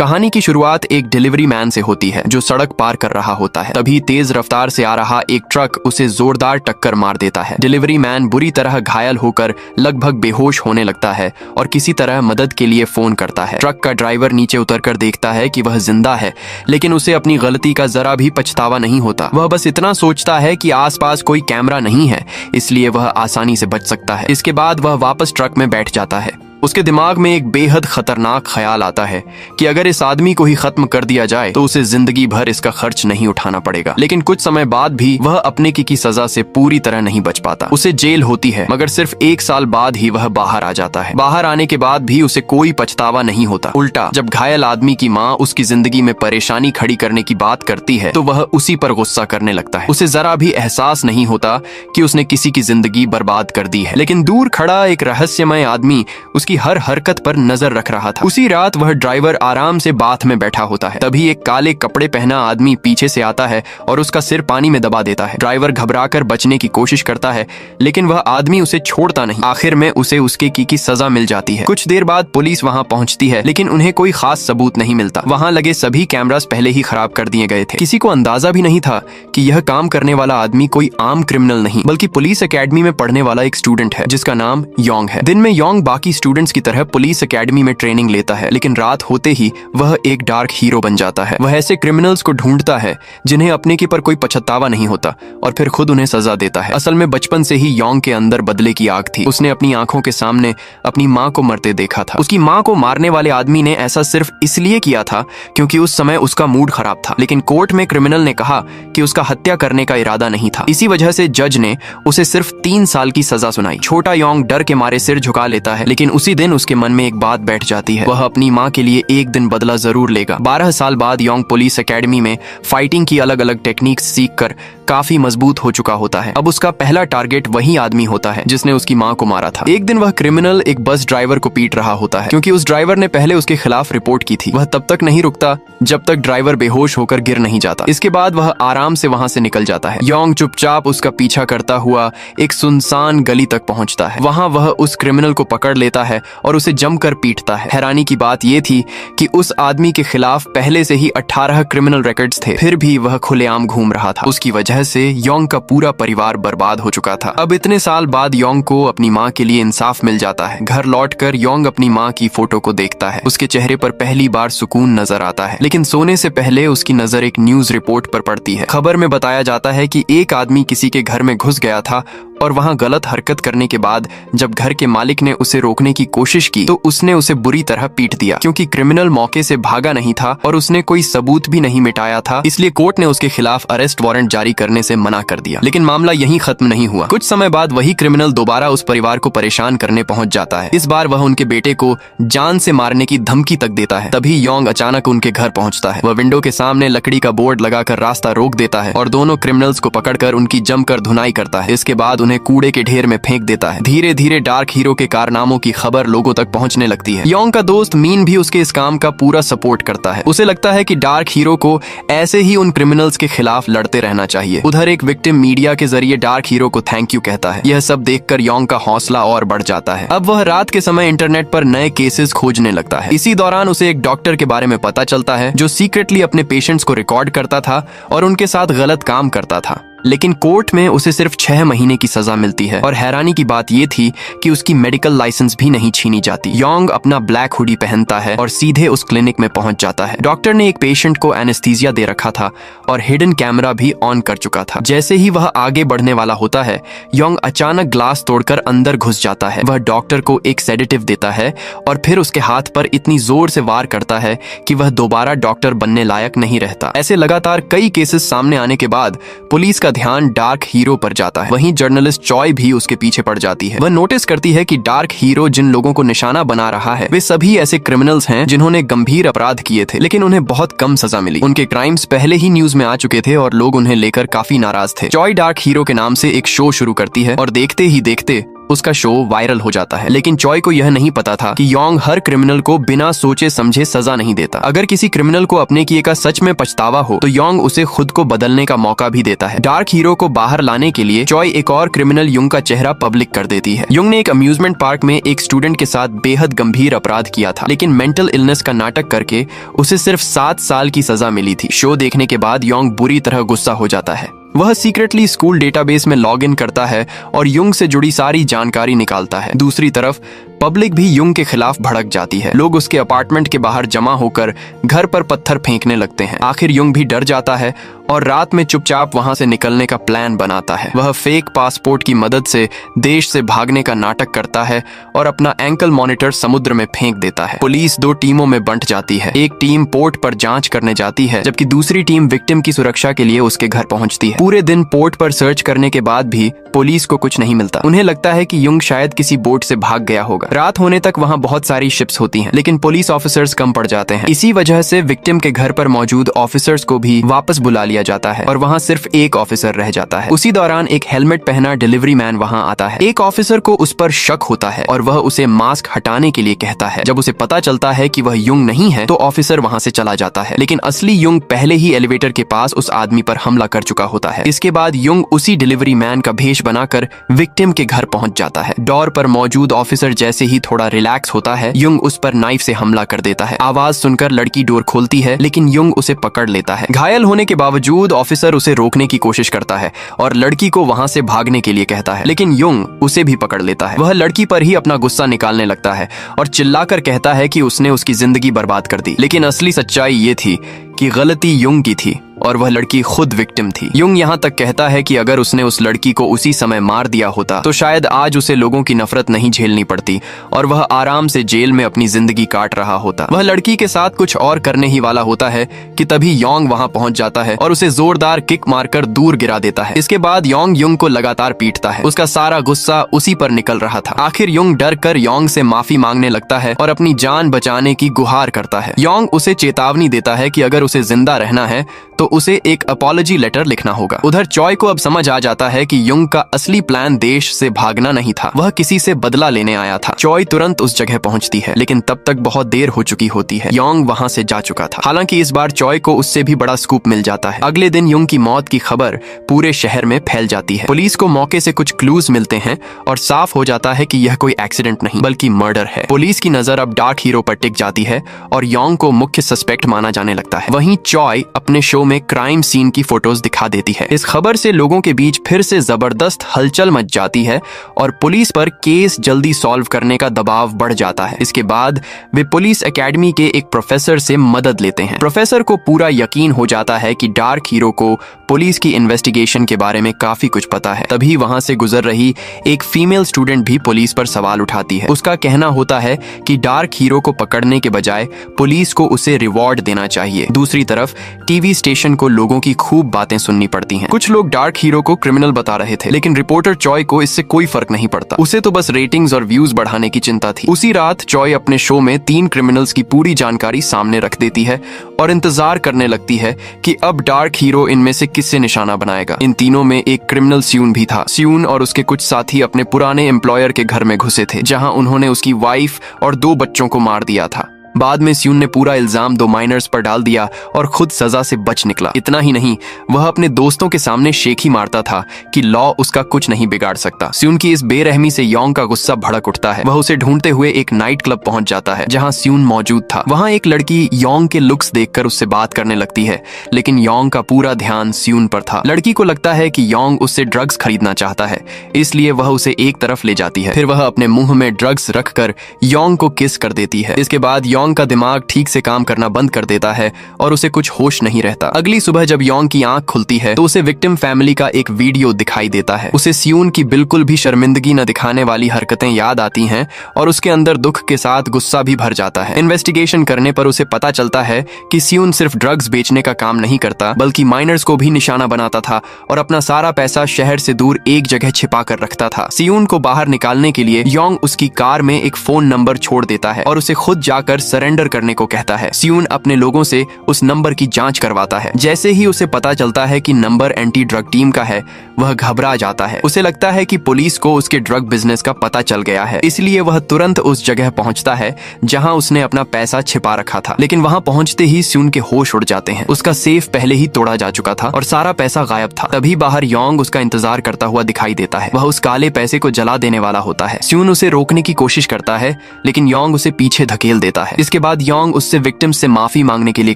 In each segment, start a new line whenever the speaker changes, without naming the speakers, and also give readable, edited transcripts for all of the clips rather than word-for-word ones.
कहानी की शुरुआत एक डिलीवरी मैन से होती है जो सड़क पार कर रहा होता है। तभी तेज रफ्तार से आ रहा एक ट्रक उसे जोरदार टक्कर मार देता है। डिलीवरी मैन बुरी तरह घायल होकर लगभग बेहोश होने लगता है और किसी तरह मदद के लिए फोन करता है। ट्रक का ड्राइवर नीचे उतरकर देखता है कि वह जिंदा है, लेकिन उसे अपनी गलती का जरा भी पछतावा नहीं होता। वह बस इतना सोचता है कि आसपास कोई कैमरा नहीं है, इसलिए वह आसानी से बच सकता है। इसके बाद वह वापस ट्रक में बैठ जाता है। उसके दिमाग में एक बेहद खतरनाक ख्याल आता है कि अगर इस आदमी को ही खत्म कर दिया जाए तो उसे जिंदगी भर इसका खर्च नहीं उठाना पड़ेगा। लेकिन कुछ समय बाद भी वह अपने की सजा से पूरी तरह नहीं बच पाता। उसे जेल होती है, मगर सिर्फ 1 साल बाद ही वह बाहर आ जाता है। बाहर आने के बाद भी उसे कोई पछतावा नहीं होता। उल्टा जब घायल आदमी की माँ उसकी जिंदगी में परेशानी खड़ी करने की बात करती है तो वह उसी पर गुस्सा करने लगता है। उसे जरा भी एहसास नहीं होता कि उसने किसी की जिंदगी बर्बाद कर दी है। लेकिन दूर खड़ा एक रहस्यमय आदमी उसकी हर हरकत पर नजर रख रहा था। उसी रात वह ड्राइवर आराम से बाथ में बैठा होता है। तभी एक काले कपड़े पहना आदमी पीछे से आता है और उसका सिर पानी में दबा देता है। ड्राइवर घबराकर बचने की कोशिश करता है, लेकिन वह आदमी उसे छोड़ता नहीं। आखिर में उसे उसके की सजा मिल जाती है। कुछ देर बाद पुलिस वहां पहुंचती है, लेकिन उन्हें कोई खास सबूत नहीं मिलता। वहां लगे सभी कैमरास पहले ही खराब कर दिए गए थे। किसी को अंदाजा भी नहीं था कि यह काम करने वाला आदमी कोई आम क्रिमिनल नहीं, बल्कि पुलिस एकेडमी में पढ़ने वाला एक स्टूडेंट है जिसका नाम योंग है। दिन में योंग बाकी स्टूडेंट्स की तरह पुलिस एकेडमी में ट्रेनिंग लेता है, लेकिन रात होते ही वह एक डार्क हीरो बन जाता है। वह ऐसे क्रिमिनल्स को ढूंढता है जिन्हें अपने के पर कोई पछतावा नहीं होता और फिर खुद उन्हें सजा देता है। असल में बचपन से ही योंग के अंदर बदले की आग थी। उसने अपनी आंखों के सामने अपनी माँ को मरते देखा था। उसकी माँ को मारने वाले आदमी ने ऐसा सिर्फ इसलिए किया था क्योंकि उस समय उसका मूड खराब था, लेकिन कोर्ट में क्रिमिनल ने कहा कि उसका हत्या करने का इरादा नहीं था। इसी वजह से जज ने उसे सिर्फ 3 साल की सजा सुनाई। छोटा योंग डर के मारे सिर झुका लेता है, लेकिन उसी दिन उसके मन में एक बात बैठ जाती है। वह अपनी माँ के लिए एक दिन बदला जरूर लेगा। 12 साल बाद योंग पुलिस एकेडमी में फाइटिंग की अलग अलग टेक्निक्स सीखकर काफी मजबूत हो चुका होता है। अब उसका पहला टारगेट वही आदमी होता है जिसने उसकी माँ को मारा था। एक दिन वह क्रिमिनल एक बस ड्राइवर को पीट रहा होता है क्योंकि उस ड्राइवर ने पहले उसके खिलाफ रिपोर्ट की थी। वह तब तक नहीं रुकता जब तक ड्राइवर बेहोश होकर गिर नहीं जाता। इसके बाद वह आराम से वहां से निकल जाता है। योंग चुपचाप उसका पीछा करता हुआ एक सुनसान गली तक पहुंचता है। वहां वह उस क्रिमिनल को पकड़ लेता है और उसे जमकर पीटता है। हैरानी की बात यह थी कि उस आदमी के खिलाफ पहले से ही 18 क्रिमिनल रिकॉर्ड्स थे, फिर भी वह खुलेआम घूम रहा था। उसकी वजह से योंग का पूरा परिवार बर्बाद हो चुका था। अब इतने साल बाद योंग को अपनी माँ के लिए इंसाफ मिल जाता है। घर लौटकर योंग अपनी माँ की फोटो को देखता है। उसके चेहरे पर पहली बार सुकून नजर आता है, लेकिन सोने से पहले उसकी नजर एक न्यूज रिपोर्ट पर पड़ती है। खबर में बताया जाता है कि एक आदमी किसी के घर में घुस गया था और वहां गलत हरकत करने के बाद जब घर के मालिक ने उसे रोकने की कोशिश की तो उसने उसे बुरी तरह पीट दिया। क्योंकि क्रिमिनल मौके से भागा नहीं था और उसने कोई सबूत भी नहीं मिटाया था, इसलिए कोर्ट ने उसके खिलाफ अरेस्ट वारंट जारी करने से मना कर दिया। लेकिन मामला यहीं खत्म नहीं हुआ। कुछ समय बाद वही क्रिमिनल दोबारा उस परिवार को परेशान करने पहुंच जाता है। इस बार वह उनके बेटे को जान से मारने की धमकी तक देता है। तभी योंग अचानक उनके घर पहुंचता है। वह विंडो के सामने लकड़ी का बोर्ड लगाकर रास्ता रोक देता है और दोनों क्रिमिनल्स को पकड़कर उनकी जमकर धुनाई करता है। इसके बाद उन्हें कूड़े के ढेर में फेंक देता है। धीरे धीरे डार्क हीरो के कारनामों की खबर लोगों तक पहुंचने लगती है। योंग का दोस्त मीन भी उसके इस काम का पूरा सपोर्ट करता है। उसे लगता है कि डार्क हीरो को ऐसे ही उन क्रिमिनल्स के खिलाफ लड़ते रहना चाहिए। उधर एक विक्टिम मीडिया के जरिए डार्क हीरो को थैंक यू कहता है। यह सब देखकर योंग का हौसला और बढ़ जाता है। अब वह रात के समय इंटरनेट पर नए केसेस खोजने लगता है। इसी दौरान उसे एक डॉक्टर के बारे में पता चलता है जो सीक्रेटली अपने पेशेंट्स को रिकॉर्ड करता था और उनके साथ गलत काम करता था। लेकिन कोर्ट में उसे सिर्फ 6 महीने की सजा मिलती है और हैरानी की बात यह थी कि उसकी मेडिकल लाइसेंस भी नहीं छीनी जाती। योंग अपना ब्लैक हुडी पहनता है और सीधे उस क्लिनिक में पहुंच जाता है। डॉक्टर ने एक पेशेंट को एनेस्थीसिया दे रखा था और हिडन कैमरा भी ऑन कर चुका था। जैसे ही वह आगे बढ़ने वाला होता है, योंग अचानक ग्लास तोड़कर अंदर घुस जाता है। वह डॉक्टर को एक सेडेटिव देता है और फिर उसके हाथ पर इतनी जोर से वार करता है कि वह दोबारा डॉक्टर बनने लायक नहीं रहता। ऐसे लगातार कई केसेस सामने आने के बाद पुलिस का ध्यान डार्क हीरो पर जाता है। वहीं जर्नलिस्ट चॉय भी उसके पीछे पड़ जाती है। वह नोटिस करती है कि डार्क हीरो जिन लोगों को निशाना बना रहा है वे सभी ऐसे क्रिमिनल्स हैं जिन्होंने गंभीर अपराध किए थे, लेकिन उन्हें बहुत कम सजा मिली। उनके क्राइम्स पहले ही न्यूज में आ चुके थे और लोग उन्हें लेकर काफी नाराज थे। चॉय डार्क हीरो के नाम से एक शो शुरू करती है और देखते ही देखते उसका शो वायरल हो जाता है। लेकिन चॉय को यह नहीं पता था कि योंग हर क्रिमिनल को बिना सोचे समझे सजा नहीं देता। अगर किसी क्रिमिनल को अपने किए का सच में पछतावा हो तो योंग उसे खुद को बदलने का मौका भी देता है। डार्क हीरो को बाहर लाने के लिए चॉय एक और क्रिमिनल युंग का चेहरा पब्लिक कर देती है। युंग ने एक अम्यूजमेंट पार्क में एक स्टूडेंट के साथ बेहद गंभीर अपराध किया था, लेकिन मेंटल इलनेस का नाटक करके उसे सिर्फ 7 साल की सजा मिली थी। शो देखने के बाद योंग बुरी तरह गुस्सा हो जाता है। वह सीक्रेटली स्कूल डेटाबेस में लॉग इन करता है और युंग से जुड़ी सारी जानकारी निकालता है। दूसरी तरफ पब्लिक भी युंग के खिलाफ भड़क जाती है। लोग उसके अपार्टमेंट के बाहर जमा होकर घर पर पत्थर फेंकने लगते हैं। आखिर युंग भी डर जाता है और रात में चुपचाप वहां से निकलने का प्लान बनाता है। वह फेक पासपोर्ट की मदद से देश से भागने का नाटक करता है और अपना एंकल मॉनिटर समुद्र में फेंक देता है। पुलिस 2 टीमों में बंट जाती है। एक टीम पोर्ट पर जांच करने जाती है, जबकि दूसरी टीम विक्टिम की सुरक्षा के लिए उसके घर पहुंचती है। पूरे दिन पोर्ट पर सर्च करने के बाद भी पुलिस को कुछ नहीं मिलता। उन्हें लगता है कि युंग शायद किसी बोट से भाग गया होगा। रात होने तक वहां बहुत सारी शिप्स होती हैं, लेकिन पुलिस ऑफिसर्स कम पड़ जाते हैं। इसी वजह से विक्टिम के घर पर मौजूद ऑफिसर्स को भी वापस बुला लिया जाता है और वहां सिर्फ एक ऑफिसर रह जाता है। उसी दौरान एक हेलमेट पहना डिलीवरी मैन वहां आता है। एक ऑफिसर को उस पर शक होता है और वह उसे मास्क हटाने के लिए कहता है। जब उसे पता चलता है कि वह युंग नहीं है तो ऑफिसर वहां से चला जाता है, लेकिन असली युंग पहले ही एलिवेटर के पास उस आदमी पर हमला कर चुका होता है। इसके बाद युंग उसी डिलीवरी मैन का भेष बनाकर विक्टिम के घर पहुंच जाता है। डोर पर मौजूद ऑफिसर जैसे ही थोड़ा रिलैक्स होता है, युंग उस पर नाइफ से हमला कर देता है। आवाज सुनकर लड़की डोर खोलती है, लेकिन युंग उसे पकड़ लेता है। घायल होने के बावजूद ऑफिसर उसे रोकने की कोशिश करता है और लड़की को वहां से भागने के लिए कहता है, लेकिन युंग उसे भी पकड़ लेता है। वह लड़की पर ही अपना गुस्सा निकालने लगता है और चिल्लाकर कहता है कि उसने उसकी जिंदगी बर्बाद कर दी। लेकिन असली सच्चाई ये थी कि गलती युंग की थी और वह लड़की खुद विक्टिम थी। युंग यहाँ तक कहता है कि अगर उसने उस लड़की को उसी समय मार दिया होता तो शायद आज उसे लोगों की नफरत नहीं झेलनी पड़ती और वह आराम से जेल में अपनी जिंदगी काट रहा होता। वह लड़की के साथ कुछ और करने ही वाला होता है कि तभी योंग वहां पहुंच जाता है और उसे जोरदार किक मारकर दूर गिरा देता है। इसके बाद योंग युंग को लगातार पीटता है। उसका सारा गुस्सा उसी पर निकल रहा था। आखिर युंग डर कर योंग से माफी मांगने लगता है और अपनी जान बचाने की गुहार करता है। योंग उसे चेतावनी देता है कि अगर उसे जिंदा रहना है तो उसे एक अपॉलॉजी लेटर लिखना होगा। उधर चॉय को अब समझ आ जाता है कि युंग का असली प्लान देश से भागना नहीं था, वह किसी से बदला लेने आया था। चॉय तुरंत उस जगह पहुंचती है, लेकिन तब तक बहुत देर हो चुकी होती है। योंग वहां से जा चुका था। हालांकि इस बार चॉय को उससे भी बड़ा स्कूप मिल जाता है। अगले दिन युंग की मौत की खबर पूरे शहर में फैल जाती है। पुलिस को मौके से कुछ क्लूज मिलते हैं और साफ हो जाता है कि यह कोई एक्सीडेंट नहीं बल्कि मर्डर है। पुलिस की नजर अब डार्क हीरो पर टिक जाती है और योंग को मुख्य सस्पेक्ट माना जाने लगता है। वहीं चॉय अपने शो में क्राइम सीन की फोटोज दिखा देती है। इस खबर से लोगों के बीच फिर से जबरदस्त हलचल मच जाती है और पुलिस पर केस जल्दी सॉल्व करने का दबाव बढ़ जाता है। इसके बाद वे पुलिस एकेडमी के एक प्रोफेसर से मदद लेते हैं। प्रोफेसर को पूरा यकीन हो जाता है कि डार्क हीरो को पुलिस की इन्वेस्टिगेशन के बारे में काफी कुछ पता है। तभी वहां से गुजर रही एक फीमेल स्टूडेंट भी पुलिस पर सवाल उठाती है। उसका कहना होता है कि डार्क हीरो को पकड़ने के बजाय पुलिस को उसे रिवॉर्ड देना चाहिए। दूसरी तरफ टीवी स्टेशन को लोगों की खूब बातें सुननी पड़ती हैं। कुछ लोग डार्क हीरो को क्रिमिनल बता रहे थे, लेकिन रिपोर्टर चॉय को इससे कोई फर्क नहीं पड़ता। उसे तो बस रेटिंग्स और व्यूज बढ़ाने की चिंता थी। उसी रात चॉय अपने शो में 3 क्रिमिनल्स की पूरी जानकारी सामने रख देती है और इंतजार करने लगती है कि अब डार्क हीरो इनमें से किससे निशाना बनाएगा। इन तीनों में एक क्रिमिनल स्यून भी था। स्यून और उसके कुछ साथी अपने पुराने एम्प्लॉयर के घर में घुसे थे, जहां उन्होंने उसकी वाइफ और 2 बच्चों को मार दिया था। बाद में स्यून ने पूरा इल्जाम 2 माइनर्स पर डाल दिया और खुद सजा से बच निकला। इतना ही नहीं, वह अपने दोस्तों के सामने शेख ही मारता था कि लॉ उसका कुछ नहीं बिगाड़ सकता। स्यून की इस बेरहमी से योंग का गुस्सा भड़क उठता है। वह उसे ढूंढते हुए एक नाइट क्लब पहुंच जाता है जहां स्यून मौजूद था। वहां एक लड़की योंग के लुक्स देखकर उससे बात करने लगती है, लेकिन योंग का पूरा ध्यान स्यून पर था। लड़की को लगता है कि योंग उससे ड्रग्स खरीदना चाहता है, इसलिए वह उसे एक तरफ ले जाती है। फिर वह अपने मुंह में ड्रग्स रखकर योंग को किस कर देती है। इसके बाद योंग का दिमाग ठीक से काम करना बंद कर देता है और उसे कुछ होश नहीं रहता। अगली सुबह जब योंग की आंख खुलती है तो उसे विक्टिम फैमिली का एक वीडियो दिखाई देता है। उसे स्यून की बिल्कुल भी शर्मिंदगी न दिखाने वाली हरकतें याद आती हैं और उसके अंदर दुख के साथ गुस्सा भी भर जाता है। इन्वेस्टिगेशन करने पर उसे पता चलता है कि स्यून सिर्फ ड्रग्स बेचने का काम नहीं करता, बल्कि माइनर्स को भी निशाना बनाता था और अपना सारा पैसा शहर से दूर एक जगह छिपा कर रखता था। स्यून को बाहर निकालने के लिए योंग उसकी कार में एक फोन नंबर छोड़ देता है और उसे खुद जाकर सरेंडर करने को कहता है। स्यून अपने लोगों से उस नंबर की जांच करवाता है। जैसे ही उसे पता चलता है कि नंबर एंटी ड्रग टीम का है, वह घबरा जाता है। उसे लगता है कि पुलिस को उसके ड्रग बिजनेस का पता चल गया है, इसलिए वह तुरंत उस जगह पहुंचता है जहां उसने अपना पैसा छिपा रखा था। लेकिन वहां पहुंचते ही स्यून के होश उड़ जाते हैं। उसका सेफ पहले ही तोड़ा जा चुका था और सारा पैसा गायब था। तभी बाहर योंग उसका इंतजार करता हुआ दिखाई देता है। वह उस काले पैसे को जला देने वाला होता है। स्यून उसे रोकने की कोशिश करता है, लेकिन योंग उसे पीछे धकेल देता है। इसके बाद योंग उससे विक्टिम्स से माफी मांगने के लिए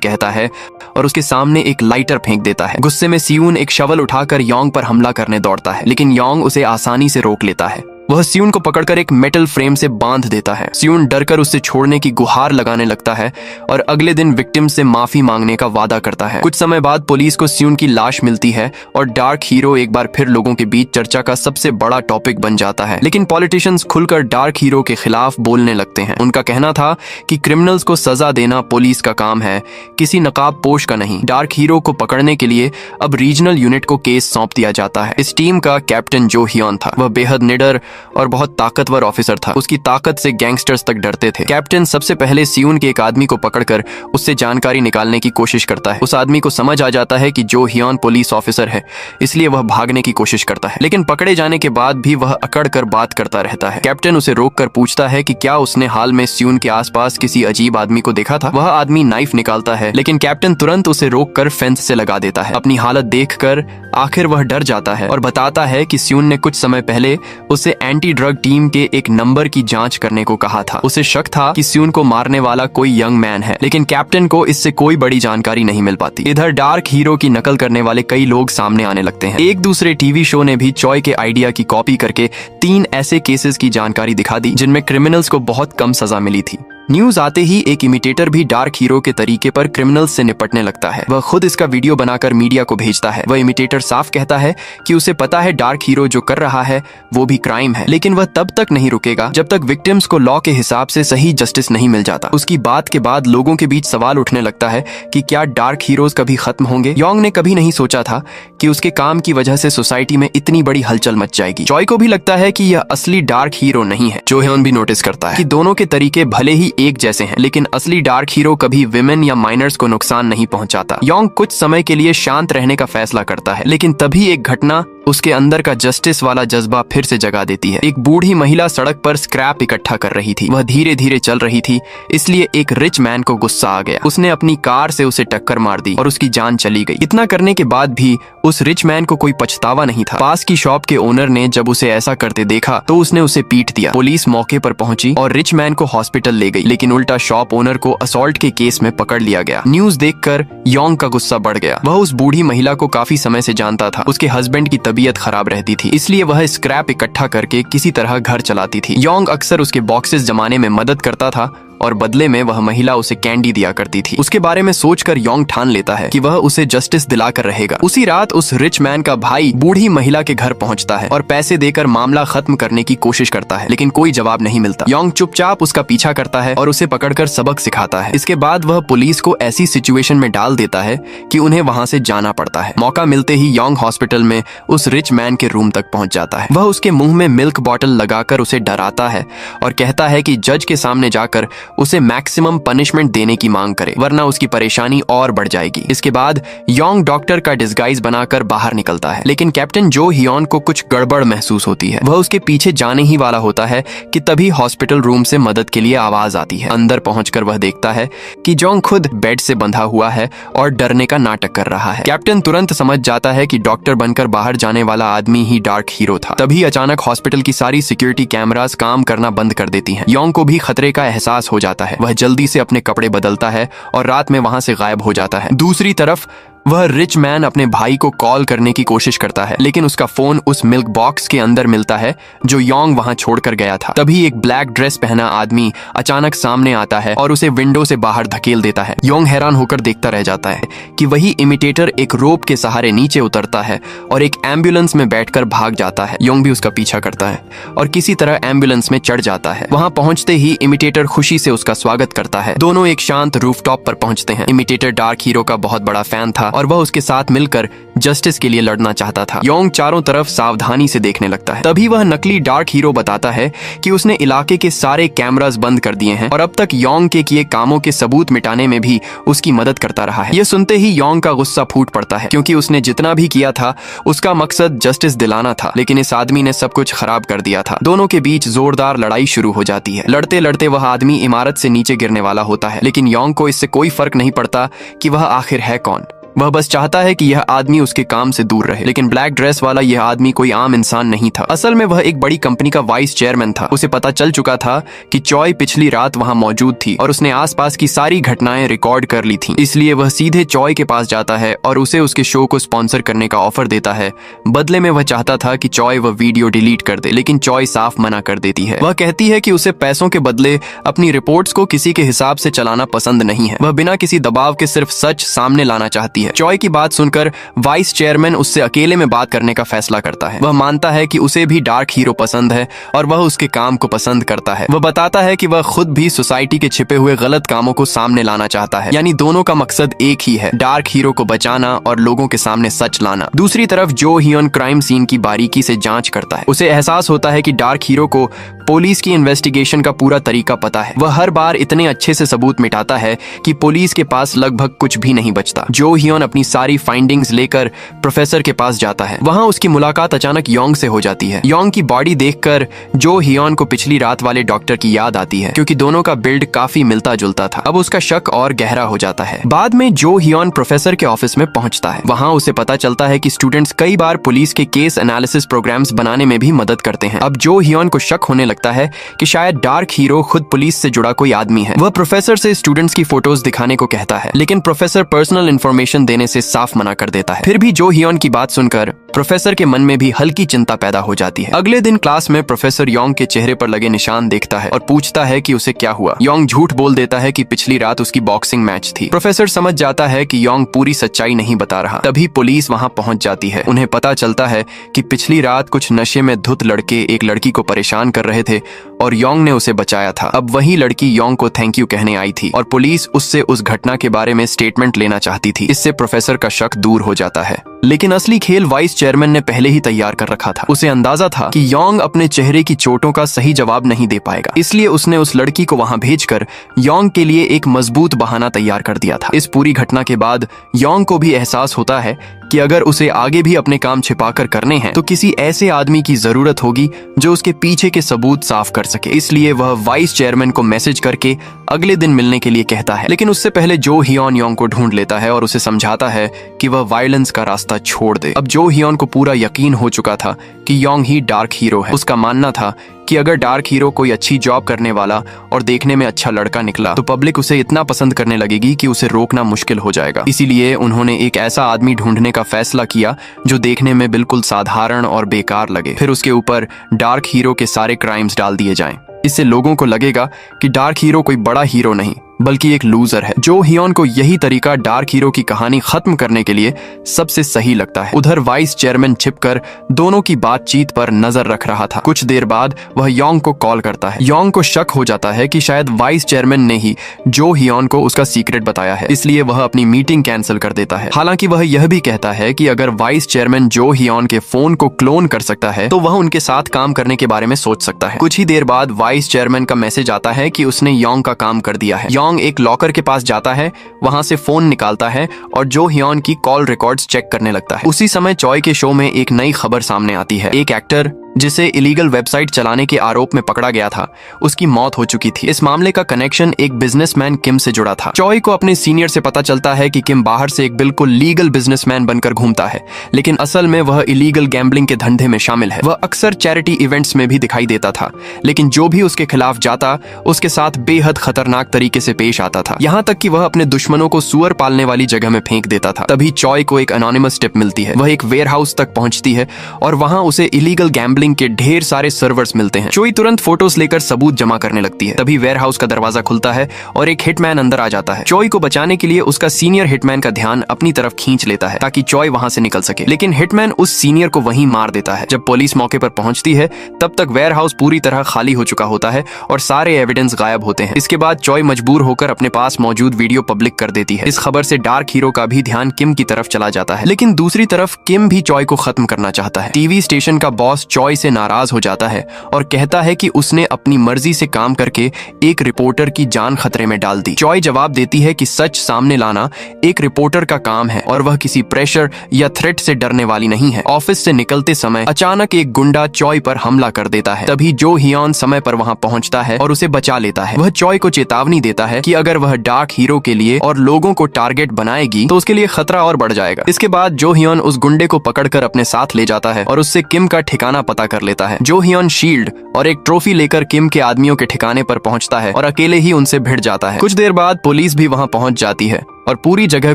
कहता है और उसके सामने एक लाइटर फेंक देता है। गुस्से में स्यून एक शवल उठाकर योंग पर हमला करने दौड़ता है, लेकिन योंग उसे आसानी से रोक लेता है। वह स्यून को पकड़कर एक मेटल फ्रेम से बांध देता है। स्यून डरकर उससे छोड़ने की गुहार लगाने लगता है और अगले दिन विक्टिम से माफी मांगने का वादा करता है। कुछ समय बाद पुलिस को स्यून की लाश मिलती है और डार्क हीरो एक बार फिर लोगों के बीच चर्चा का सबसे बड़ा टॉपिक बन जाता है। लेकिन पॉलिटिशियंस खुलकर डार्क हीरो के खिलाफ बोलने लगते हैं। उनका कहना था कि क्रिमिनल्स को सजा देना पुलिस का काम है, किसी नकाबपोश का नहीं। डार्क हीरो को पकड़ने के लिए अब रीजनल यूनिट को केस सौंप दिया जाता है। इस टीम का कैप्टन जो हियोन था। वह बेहद निडर और बहुत ताकतवर ऑफिसर था। उसकी ताकत से गैंगस्टर्स तक डरते थे। कैप्टन सबसे पहले स्यून के एक आदमी को पकड़कर उससे जानकारी निकालने की कोशिश करता है। उस आदमी को समझ आ जाता है कि जो हियोन पुलिस ऑफिसर है, इसलिए वह भागने की कोशिश करता है। लेकिन पकड़े जाने के बाद भी वह अकड़ कर बात करता रहता है। कैप्टन उसे रोककर पूछता है कि क्या उसने हाल में स्यून के आसपास किसी अजीब आदमी को देखा था। वह आदमी नाइफ निकालता है, लेकिन कैप्टन तुरंत उसे रोककर फेंस से लगा देता है। अपनी हालत देखकर आखिर वह डर जाता है और बताता है कि स्यून ने कुछ समय पहले उसे एंटी ड्रग टीम के एक नंबर की जांच करने को कहा था। उसे शक था कि स्यून को मारने वाला कोई यंग मैन है, लेकिन कैप्टन को इससे कोई बड़ी जानकारी नहीं मिल पाती। इधर डार्क हीरो की नकल करने वाले कई लोग सामने आने लगते हैं। एक दूसरे टीवी शो ने भी चॉय के आइडिया की कॉपी करके 3 ऐसे केसेस की जानकारी दिखा दी जिनमें क्रिमिनल्स को बहुत कम सजा मिली थी। न्यूज आते ही एक इमिटेटर भी डार्क हीरो के तरीके पर क्रिमिनल्स से निपटने लगता है। वह खुद इसका वीडियो बनाकर मीडिया को भेजता है। वह इमिटेटर साफ कहता है कि उसे पता है डार्क हीरो जो कर रहा है वो भी क्राइम है, लेकिन वह तब तक नहीं रुकेगा जब तक विक्टिम्स को लॉ के हिसाब से सही जस्टिस नहीं मिल जाता। उसकी बात के बाद लोगों के बीच सवाल उठने लगता है कि क्या डार्क हीरोज कभी खत्म होंगे। योंग ने कभी नहीं सोचा था कि उसके काम की वजह से सोसाइटी में इतनी बड़ी हलचल मच जाएगी। चॉय को भी लगता है कि यह असली डार्क हीरो नहीं है। जो ह्योन भी नोटिस करता है कि दोनों के तरीके भले ही एक जैसे हैं, लेकिन असली डार्क हीरो कभी विमेन या माइनर्स को नुकसान नहीं पहुंचाता। योंग कुछ समय के लिए शांत रहने का फैसला करता है, लेकिन तभी एक घटना उसके अंदर का जस्टिस वाला जज्बा फिर से जगा देती है। एक बूढ़ी महिला सड़क पर स्क्रैप इकट्ठा कर रही थी। वह धीरे धीरे चल रही थी, इसलिए एक रिच मैन को गुस्सा आ गया। उसने अपनी कार से उसे टक्कर मार दी और उसकी जान चली गई। इतना करने के बाद भी उस रिच मैन को कोई पछतावा नहीं था। पास की शॉप के ओनर ने जब उसे ऐसा करते देखा तो उसने उसे पीट दिया। पुलिस मौके पर पहुंची और रिच मैन को हॉस्पिटल ले गई, लेकिन उल्टा शॉप ओनर को असॉल्ट के केस में पकड़ लिया गया। न्यूज देखकर योंग का गुस्सा बढ़ गया। वह उस बूढ़ी महिला को काफी समय से जानता था। उसके हस्बैंड की तबीयत खराब रहती थी, इसलिए वह स्क्रैप इकट्ठा करके किसी तरह घर चलाती थी। योंग अक्सर उसके बॉक्सेस जमाने में मदद करता था और बदले में वह महिला उसे कैंडी दिया करती थी। उसके बारे में सोचकर योंग ठान लेता है कि वह उसे जस्टिस दिलाकर रहेगा। उसी रात उस रिच मैन का भाई बूढ़ी महिला के घर पहुंचता है और पैसे देकर मामला खत्म करने की कोशिश करता है, लेकिन कोई जवाब नहीं मिलता। योंग चुपचाप उसका पीछा करता है और उसे पकड़कर सबक सिखाता है। इसके बाद वह पुलिस को ऐसी सिचुएशन में डाल देता है कि उन्हें वहां से जाना पड़ता है। मौका मिलते ही योंग हॉस्पिटल में उस रिच मैन के रूम तक पहुंच जाता है। वह उसके मुंह में मिल्क बॉटल लगाकर उसे डराता है और कहता है कि जज के सामने जाकर उसे मैक्सिमम पनिशमेंट देने की मांग करे, वरना उसकी परेशानी और बढ़ जाएगी। इसके बाद योंग डॉक्टर का डिस्गाइज बनाकर बाहर निकलता है, लेकिन कैप्टन जो हियोन को कुछ गड़बड़ महसूस होती है। वह उसके पीछे जाने ही वाला होता है कि तभी हॉस्पिटल रूम से मदद के लिए आवाज आती है। अंदर पहुंचकर वह देखता है कि जोंग खुद बेड से बंधा हुआ है और डरने का नाटक कर रहा है। कैप्टन तुरंत समझ जाता है कि डॉक्टर बनकर बाहर जाने वाला आदमी ही डार्क हीरो था। तभी अचानक हॉस्पिटल की सारी सिक्योरिटी कैमरास काम करना बंद कर देती हैं। योंग को भी खतरे का एहसास हो जाता है। वह जल्दी से अपने कपड़े बदलता है और रात में वहां से गायब हो जाता है। दूसरी तरफ वह रिच मैन अपने भाई को कॉल करने की कोशिश करता है, लेकिन उसका फोन उस मिल्क बॉक्स के अंदर मिलता है जो योंग वहां छोड़कर गया था। तभी एक ब्लैक ड्रेस पहना आदमी अचानक सामने आता है और उसे विंडो से बाहर धकेल देता है। योंग हैरान होकर देखता रह जाता है कि वही इमिटेटर एक रोप के सहारे नीचे उतरता है और एक एम्बुलेंस में बैठकर भाग जाता है। योंग भी उसका पीछा करता है और किसी तरह एम्बुलेंस में चढ़ जाता है। वहां पहुंचते ही इमिटेटर खुशी से उसका स्वागत करता है। दोनों एक शांत रूफटॉप पर पहुंचते हैं। इमिटेटर डार्क हीरो का बहुत बड़ा फैन था और वह उसके साथ मिलकर जस्टिस के लिए लड़ना चाहता था। योंग चारों तरफ सावधानी से देखने लगता है। तभी वह नकली डार्क हीरो बताता है कि उसने इलाके के सारे कैमरास बंद कर दिए हैं और अब तक योंग के किए कामों के सबूत मिटाने में भी उसकी मदद करता रहा है। यह सुनते ही योंग का गुस्सा फूट पड़ता है, क्योंकि उसने जितना भी किया था उसका मकसद जस्टिस दिलाना था, लेकिन इस आदमी ने सब कुछ खराब कर दिया था। दोनों के बीच जोरदार लड़ाई शुरू हो जाती है। लड़ते लड़ते वह आदमी इमारत से नीचे गिरने वाला होता है, लेकिन योंग को इससे कोई फर्क नहीं पड़ता कि वह आखिर है कौन। वह बस चाहता है कि यह आदमी उसके काम से दूर रहे। लेकिन ब्लैक ड्रेस वाला यह आदमी कोई आम इंसान नहीं था। असल में वह एक बड़ी कंपनी का वाइस चेयरमैन था। उसे पता चल चुका था कि चॉय पिछली रात वहां मौजूद थी और उसने आसपास की सारी घटनाएं रिकॉर्ड कर ली थी। इसलिए वह सीधे चॉय के पास जाता है और उसे उसके शो को स्पॉन्सर करने का ऑफर देता है। बदले में वह चाहता था कि चॉय वह वीडियो डिलीट कर दे, लेकिन चॉय साफ मना कर देती है। वह कहती है कि उसे पैसों के बदले अपनी रिपोर्ट्स को किसी के हिसाब से चलाना पसंद नहीं है। वह बिना किसी दबाव के सिर्फ सच सामने लाना चाहती है। चॉय की बात सुनकर वाइस चेयरमैन उससे अकेले में बात करने का फैसला करता है। वह मानता है कि उसे भी डार्क हीरो पसंद है और वह उसके काम को पसंद करता है। वह बताता है कि वह खुद भी सोसाइटी के छिपे हुए गलत कामों को सामने लाना चाहता है, यानी दोनों का मकसद एक ही है, डार्क हीरो को बचाना और लोगों के सामने सच लाना। दूसरी तरफ जो हियन क्राइम सीन की बारीकी से जांच करता है। उसे एहसास होता है कि डार्क हीरो को पुलिस की इन्वेस्टिगेशन का पूरा तरीका पता है। वह हर बार इतने अच्छे से सबूत मिटाता है कि पुलिस के पास लगभग कुछ भी नहीं बचता। जो हियन अपनी सारी फाइंडिंग्स लेकर प्रोफेसर के पास जाता है। वहां उसकी मुलाकात अचानक योंग से हो जाती है। योंग की बॉडी देखकर जो हियन को पिछली रात वाले डॉक्टर की याद आती है, क्योंकि दोनों का बिल्ड काफी मिलता जुलता था। अब उसका शक और गहरा हो जाता है। बाद में जो हियन प्रोफेसर के ऑफिस में पहुंचता है। वहां उसे पता चलता है कि स्टूडेंट्स कई बार पुलिस के केस एनालिसिस प्रोग्राम्स बनाने में भी मदद करते हैं। अब जो हियन को शक होने लगता है कि शायद डार्क हीरो खुद पुलिस से जुड़ा कोई आदमी है। वह प्रोफेसर से स्टूडेंट्स की फोटोज दिखाने को कहता है, लेकिन प्रोफेसर पर्सनल इंफॉर्मेशन देने से साफ मना कर देता है। फिर भी जो हियन की बात सुनकर प्रोफेसर के मन में भी हल्की चिंता पैदा हो जाती है। अगले दिन क्लास में प्रोफेसर योंग के चेहरे पर लगे निशान देखता है और पूछता है कि उसे क्या हुआ। योंग झूठ बोल देता है कि पिछली रात उसकी बॉक्सिंग मैच थी। प्रोफेसर समझ जाता है कि योंग पूरी सच्चाई नहीं बता रहा। तभी पुलिस वहां पहुंच जाती है। उन्हें पता चलता है कि पिछली रात कुछ नशे में धुत लड़के एक लड़की को परेशान कर रहे थे और योंग ने उसे बचाया था। अब वही लड़की योंग को थैंक यू कहने आई थी और पुलिस उससे उस घटना के बारे में स्टेटमेंट लेना चाहती थी। इससे प्रोफेसर का शक दूर हो जाता है। लेकिन असली खेल वाइस चेयरमैन ने पहले ही तैयार कर रखा था। उसे अंदाजा था कि योंग अपने चेहरे की चोटों का सही जवाब नहीं दे पाएगा, इसलिए उसने उस लड़की को वहां भेजकर योंग के लिए एक मजबूत बहाना तैयार कर दिया था। इस पूरी घटना के बाद योंग को भी एहसास होता है कि अगर उसे आगे भी अपने काम छिपाकर करने हैं तो किसी ऐसे आदमी की जरूरत होगी जो उसके पीछे के सबूत साफ कर सके। इसलिए वह वाइस चेयरमैन को मैसेज करके अगले दिन मिलने के लिए कहता है। लेकिन उससे पहले जो हियन योंग को ढूंढ लेता है और उसे समझाता है कि वह वायलेंस का रास्ता छोड़ दे। अब जो हियन को पूरा यकीन हो चुका था कि योंग ही डार्क हीरो है। उसका मानना था कि अगर डार्क हीरो कोई अच्छी जॉब करने वाला और देखने में अच्छा लड़का निकला तो पब्लिक उसे इतना पसंद करने लगेगी कि उसे रोकना मुश्किल हो जाएगा। इसीलिए उन्होंने एक ऐसा आदमी ढूंढने का फैसला किया जो देखने में बिल्कुल साधारण और बेकार लगे। फिर उसके ऊपर डार्क हीरो के सारे क्राइम्स डाल दिए जाएं। इससे लोगों को लगेगा कि डार्क हीरो कोई बड़ा हीरो नहीं बल्कि एक लूजर है। जो हियन को यही तरीका डार्क हीरो की कहानी खत्म करने के लिए सबसे सही लगता है। उधर वाइस चेयरमैन छिपकर दोनों की बातचीत पर नजर रख रहा था। कुछ देर बाद वह योंग को कॉल करता है। योंग को शक हो जाता है कि शायद वाइस चेयरमैन ने ही जो हियन को उसका सीक्रेट बताया है, इसलिए वह अपनी मीटिंग कैंसिल कर देता है। हालांकि वह यह भी कहता है कि अगर वाइस चेयरमैन जो हियन के फोन को क्लोन कर सकता है तो वह उनके साथ काम करने के बारे में सोच सकता है। कुछ ही देर बाद वाइस चेयरमैन का मैसेज आता है कि उसने योंग का काम कर दिया है। योंग एक लॉकर के पास जाता है, वहां से फोन निकालता है और जो हियन की कॉल रिकॉर्ड्स चेक करने लगता है। उसी समय चॉय के शो में एक नई खबर सामने आती है। एक एक्टर जिसे इलीगल वेबसाइट चलाने के आरोप में पकड़ा गया था, उसकी मौत हो चुकी थी। इस मामले का कनेक्शन एक बिजनेसमैन किम से जुड़ा था। चॉय को अपने सीनियर से पता चलता है कि किम बाहर से एक बिल्कुल लीगल बिजनेसमैन बनकर घूमता है, लेकिन असल में वह इलीगल गैम्बलिंग के धंधे में शामिल है। वह अक्सर चैरिटी इवेंट्स में भी दिखाई देता था, लेकिन जो भी उसके खिलाफ जाता उसके साथ बेहद खतरनाक तरीके से पेश आता था, यहाँ तक कि वह अपने दुश्मनों को सुअर पालने वाली जगह में फेंक देता था। तभी चॉय को एक अनोनिमस टिप मिलती है। वह एक वेयर हाउस तक पहुंचती है और वहां उसे इलीगल गैम्बलिंग गैम्बलिंग के ढेर सारे सर्वर्स मिलते हैं। चोई तुरंत फोटोज लेकर सबूत जमा करने लगती है। तभी वेयरहाउस का दरवाजा खुलता है और एक हिटमैन अंदर आ जाता है। चोई को बचाने के लिए उसका सीनियर हिटमैन का ध्यान अपनी तरफ खींच लेता है ताकि चोई वहां से निकल सके, लेकिन हिटमैन उस सीनियर को वहीं मार देता है। जब पुलिस मौके पर पहुंचती है तब तक वेयरहाउस पूरी तरह खाली हो चुका होता है और सारे एविडेंस गायब होते हैं। इसके बाद चोई मजबूर होकर अपने पास मौजूद वीडियो पब्लिक कर देती है। इस खबर से डार्क हीरो का भी ध्यान किम की तरफ चला जाता है, लेकिन दूसरी तरफ किम भी चोई को खत्म करना चाहता है। टीवी स्टेशन का बॉस चोई से नाराज हो जाता है और कहता है कि उसने अपनी मर्जी से काम करके एक रिपोर्टर की जान खतरे में डाल दी। चोई जवाब देती है कि सच सामने लाना एक रिपोर्टर का काम है और वह किसी प्रेशर या थ्रेट से डरने वाली नहीं है। ऑफिस से निकलते समय अचानक एक गुंडा चोई पर हमला कर देता है। तभी जो हियोन समय पर वहां पहुंचता है और उसे बचा लेता है। वह चोई को चेतावनी देता है कि अगर वह डार्क हीरो के लिए और लोगों को टारगेट बनाएगी तो उसके लिए खतरा और बढ़ जाएगा। इसके बाद जो हियोन उस गुंडे को पकड़कर अपने साथ ले जाता है और उससे किम का ठिकाना पता कर लेता है। जो हियोन शील्ड और एक ट्रॉफी लेकर किम के आदमियों के ठिकाने पर पहुंचता है और अकेले ही उनसे भिड़ जाता है। कुछ देर बाद पुलिस भी वहां पहुंच जाती है और पूरी जगह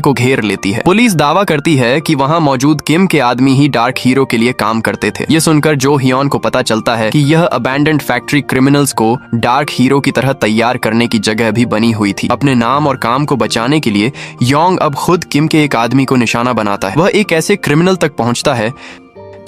को घेर लेती है। पुलिस दावा करती है कि वहां मौजूद किम के आदमी ही डार्क हीरो के लिए काम करते थे। ये सुनकर जो हियोन को पता चलता है कि यह अबैंडन्ड फैक्ट्री क्रिमिनल्स को डार्क हीरो की तरह तैयार करने की जगह भी बनी हुई थी। अपने नाम और काम को बचाने के लिए योंग अब खुद किम के एक आदमी को निशाना बनाता है। वह एक ऐसे क्रिमिनल तक पहुंचता है